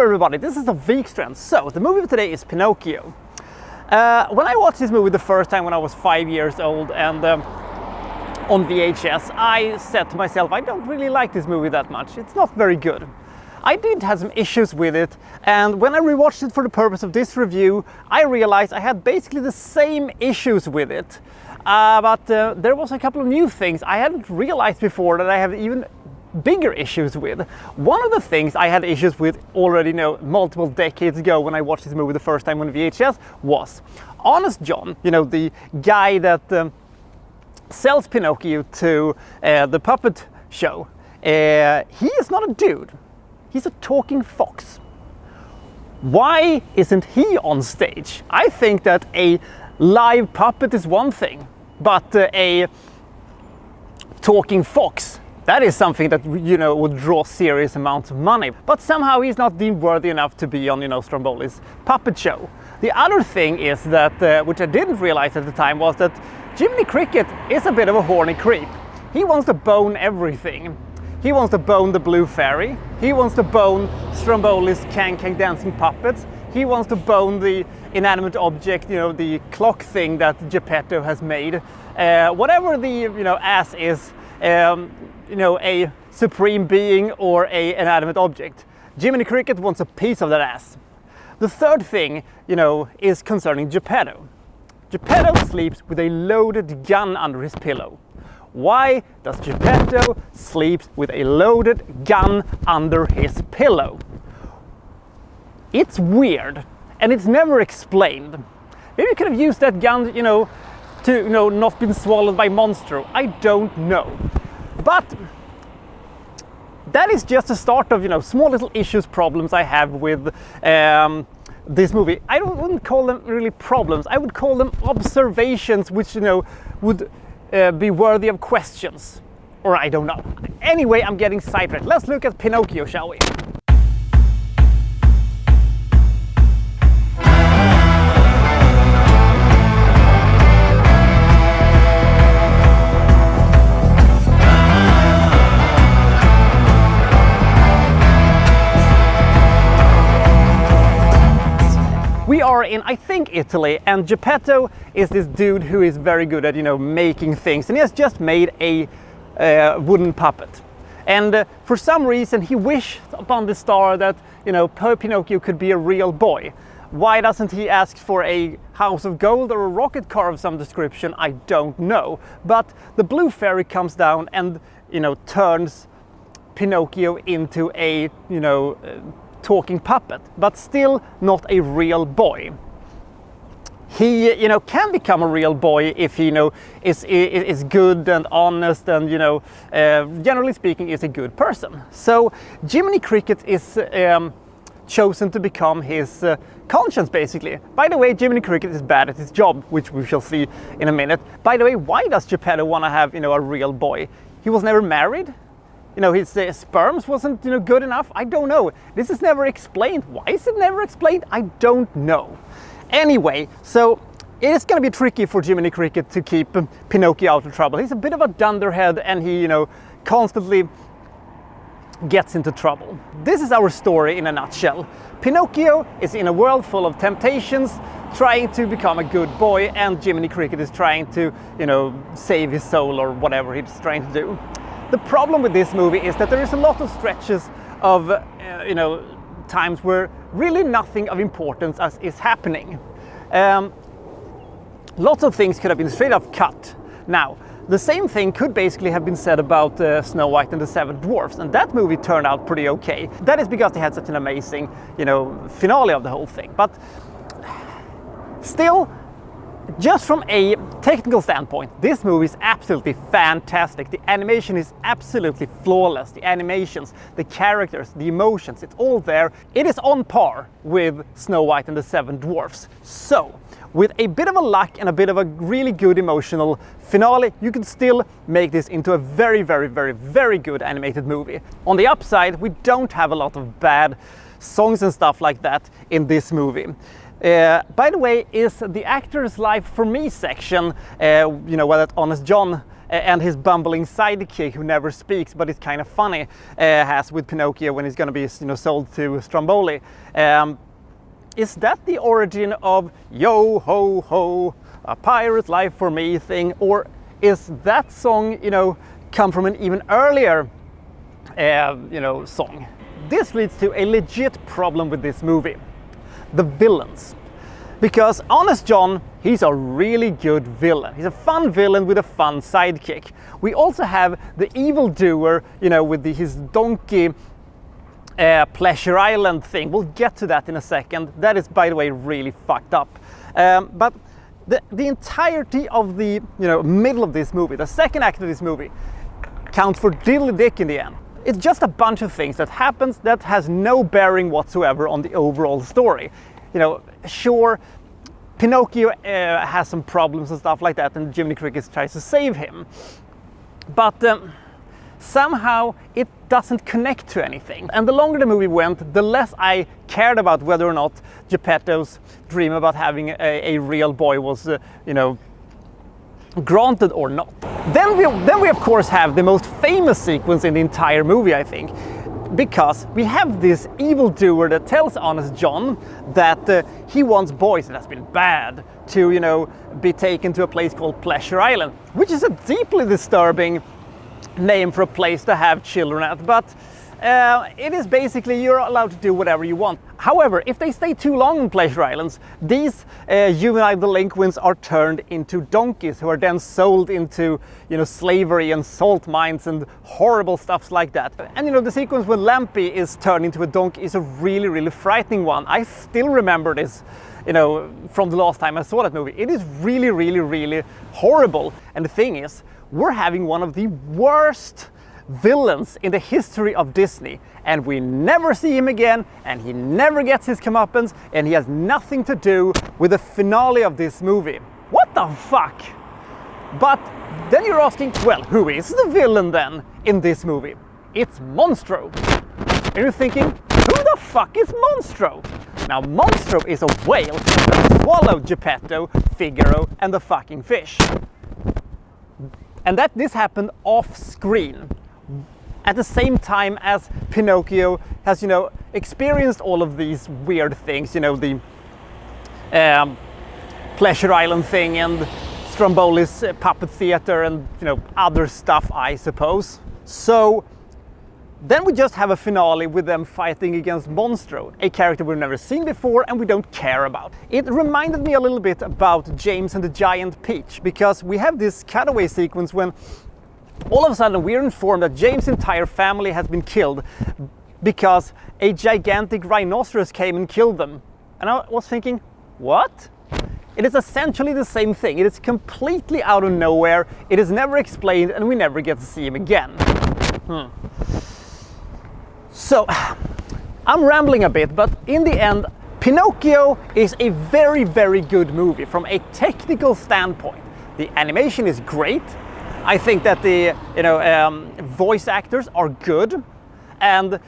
everybody, this is the Wikstrand. So, the movie of today is Pinocchio. When I watched this movie the first time when I was 5 years old and on VHS, I said to myself, I don't really like this movie that much. It's not very good. I did have some issues with it, and when I rewatched it for the purpose of this review, I realized I had basically the same issues with it. But there was a couple of new things I hadn't realized before that I have even bigger issues with. One of the things I had issues with already multiple decades ago when I watched this movie the first time on VHS was Honest John, the guy that sells Pinocchio to the puppet show. He is not a dude. He's a talking fox. Why isn't he on stage? I think that a live puppet is one thing, but a talking fox, that is something that would draw serious amounts of money. But somehow he's not deemed worthy enough to be on Stromboli's puppet show. The other thing is that, which I didn't realize at the time, was that Jiminy Cricket is a bit of a horny creep. He wants to bone everything. He wants to bone the Blue Fairy. He wants to bone Stromboli's Kang dancing puppets. He wants to bone the inanimate object, the clock thing that Geppetto has made. Whatever the ass is, a supreme being or an inanimate object. Jiminy Cricket wants a piece of that ass. The third thing, is concerning Geppetto. Geppetto sleeps with a loaded gun under his pillow. Why does Geppetto sleep with a loaded gun under his pillow? It's weird, and it's never explained. Maybe he could have used that gun, to not been swallowed by Monstro. I don't know. But that is just a start of small little issues, problems I have with this movie. I wouldn't call them really problems. I would call them observations, which would be worthy of questions, or I don't know. Anyway, I'm getting sidetracked. Let's look at Pinocchio, shall we? We are in, I think, Italy, and Geppetto is this dude who is very good at, making things, and he has just made a wooden puppet. And for some reason, he wished upon the star that, Pinocchio could be a real boy. Why doesn't he ask for a house of gold or a rocket car of some description? I don't know. But the Blue Fairy comes down and, turns Pinocchio into a, talking puppet, but still not a real boy. He, can become a real boy if he, is good and honest and, generally speaking, is a good person. So Jiminy Cricket is chosen to become his conscience, basically. By the way, Jiminy Cricket is bad at his job, which we shall see in a minute. By the way, why does Geppetto want to have, a real boy? He was never married. His sperms wasn't, good enough. I don't know. This is never explained. Why is it never explained? I don't know. Anyway, so it is going to be tricky for Jiminy Cricket to keep Pinocchio out of trouble. He's a bit of a dunderhead, and he, constantly gets into trouble. This is our story in a nutshell. Pinocchio is in a world full of temptations, trying to become a good boy, and Jiminy Cricket is trying to, save his soul or whatever he's trying to do. The problem with this movie is that there is a lot of stretches of, times where really nothing of importance is happening. Lots of things could have been straight up cut. Now, the same thing could basically have been said about Snow White and the Seven Dwarfs, and that movie turned out pretty okay. That is because they had such an amazing, finale of the whole thing. But still, just from a technical standpoint, this movie is absolutely fantastic. The animation is absolutely flawless. The animations, the characters, the emotions, it's all there. It is on par with Snow White and the Seven Dwarfs. So, with a bit of a luck and a bit of a really good emotional finale, you can still make this into a very, very, very, very good animated movie. On the upside, we don't have a lot of bad songs and stuff like that in this movie. By the way, is the Actor's Life for Me section, where that Honest John and his bumbling sidekick who never speaks but is kind of funny has with Pinocchio when he's going to be sold to Stromboli. Is that the origin of yo ho ho, a pirate life for me thing, or is that song come from an even earlier song? This leads to a legit problem with this movie: the villains. Because Honest John, he's a really good villain. He's a fun villain with a fun sidekick. We also have the evildoer, with his donkey Pleasure Island thing. We'll get to that in a second. That is, by the way, really fucked up. But the entirety of the middle of this movie, the second act of this movie, counts for diddly dick in the end. It's just a bunch of things that happens that has no bearing whatsoever on the overall story. Sure, Pinocchio has some problems and stuff like that, and Jiminy Cricket tries to save him. But somehow it doesn't connect to anything. And the longer the movie went, the less I cared about whether or not Geppetto's dream about having a real boy was, granted or not. Then we of course have the most famous sequence in the entire movie, I think. Because we have this evildoer that tells Honest John that he wants boys that has been bad to, be taken to a place called Pleasure Island, which is a deeply disturbing name for a place to have children at, but it is basically you're allowed to do whatever you want. However, if they stay too long on Pleasure Islands, these juvenile delinquents are turned into donkeys who are then sold into slavery and salt mines and horrible stuffs like that. And the sequence when Lampy is turned into a donkey is a really, really frightening one. I still remember this from the last time I saw that movie. It is really, really, really horrible. And the thing is, we're having one of the worst villains in the history of Disney, and we never see him again, and he never gets his comeuppance, and he has nothing to do with the finale of this movie. What the fuck? But then you're asking, well, who is the villain then in this movie? It's Monstro. And you're thinking, who the fuck is Monstro? Now, Monstro is a whale that swallowed Geppetto, Figaro, and the fucking fish. And this happened off screen, at the same time as Pinocchio has, experienced all of these weird things, the Pleasure Island thing and Stromboli's puppet theater and, other stuff, I suppose. So then we just have a finale with them fighting against Monstro, a character we've never seen before and we don't care about. It reminded me a little bit about James and the Giant Peach, because we have this cutaway sequence when all of a sudden we're informed that James' entire family has been killed because a gigantic rhinoceros came and killed them. And I was thinking, what? It is essentially the same thing. It is completely out of nowhere, it is never explained, and we never get to see him again. So, I'm rambling a bit, but in the end, Pinocchio is a very, very good movie from a technical standpoint. The animation is great. I think that the voice actors are good, and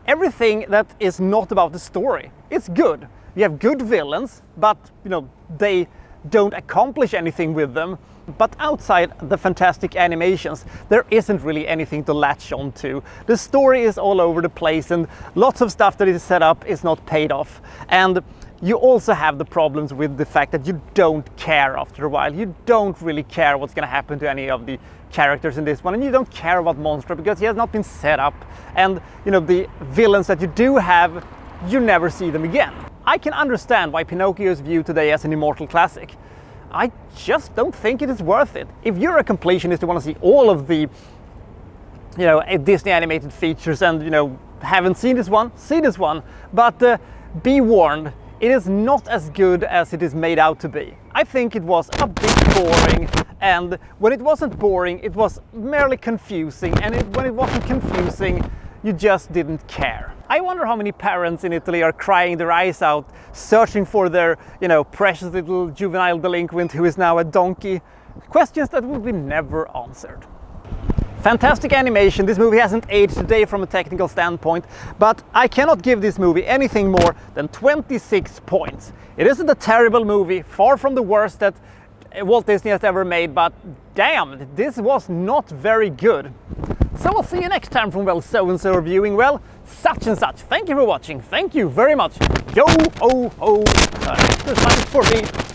everything that is not about the story, it's good. You have good villains, but they don't accomplish anything with them. But outside the fantastic animations, there isn't really anything to latch on to. The story is all over the place, and lots of stuff that is set up is not paid off. And you also have the problems with the fact that you don't care after a while. You don't really care what's going to happen to any of the characters in this one, and you don't care about Monstro because he has not been set up. And the villains that you do have, you never see them again. I can understand why Pinocchio is viewed today as an immortal classic. I just don't think it is worth it. If you're a completionist who want to see all of the Disney animated features and haven't seen this one, see this one. But be warned, it is not as good as it is made out to be. I think it was a bit boring, and when it wasn't boring, it was merely confusing, and when it wasn't confusing, you just didn't care. I wonder how many parents in Italy are crying their eyes out, searching for their, precious little juvenile delinquent who is now a donkey. Questions that will be never answered. Fantastic animation. This movie hasn't aged today from a technical standpoint, but I cannot give this movie anything more than 26 points. It isn't a terrible movie, far from the worst that Walt Disney has ever made, but damn, this was not very good. So I'll see you next time from, well, so-and-so reviewing, well, such and such. Thank you for watching. Thank you very much. Yo, ho, ho. This time for me.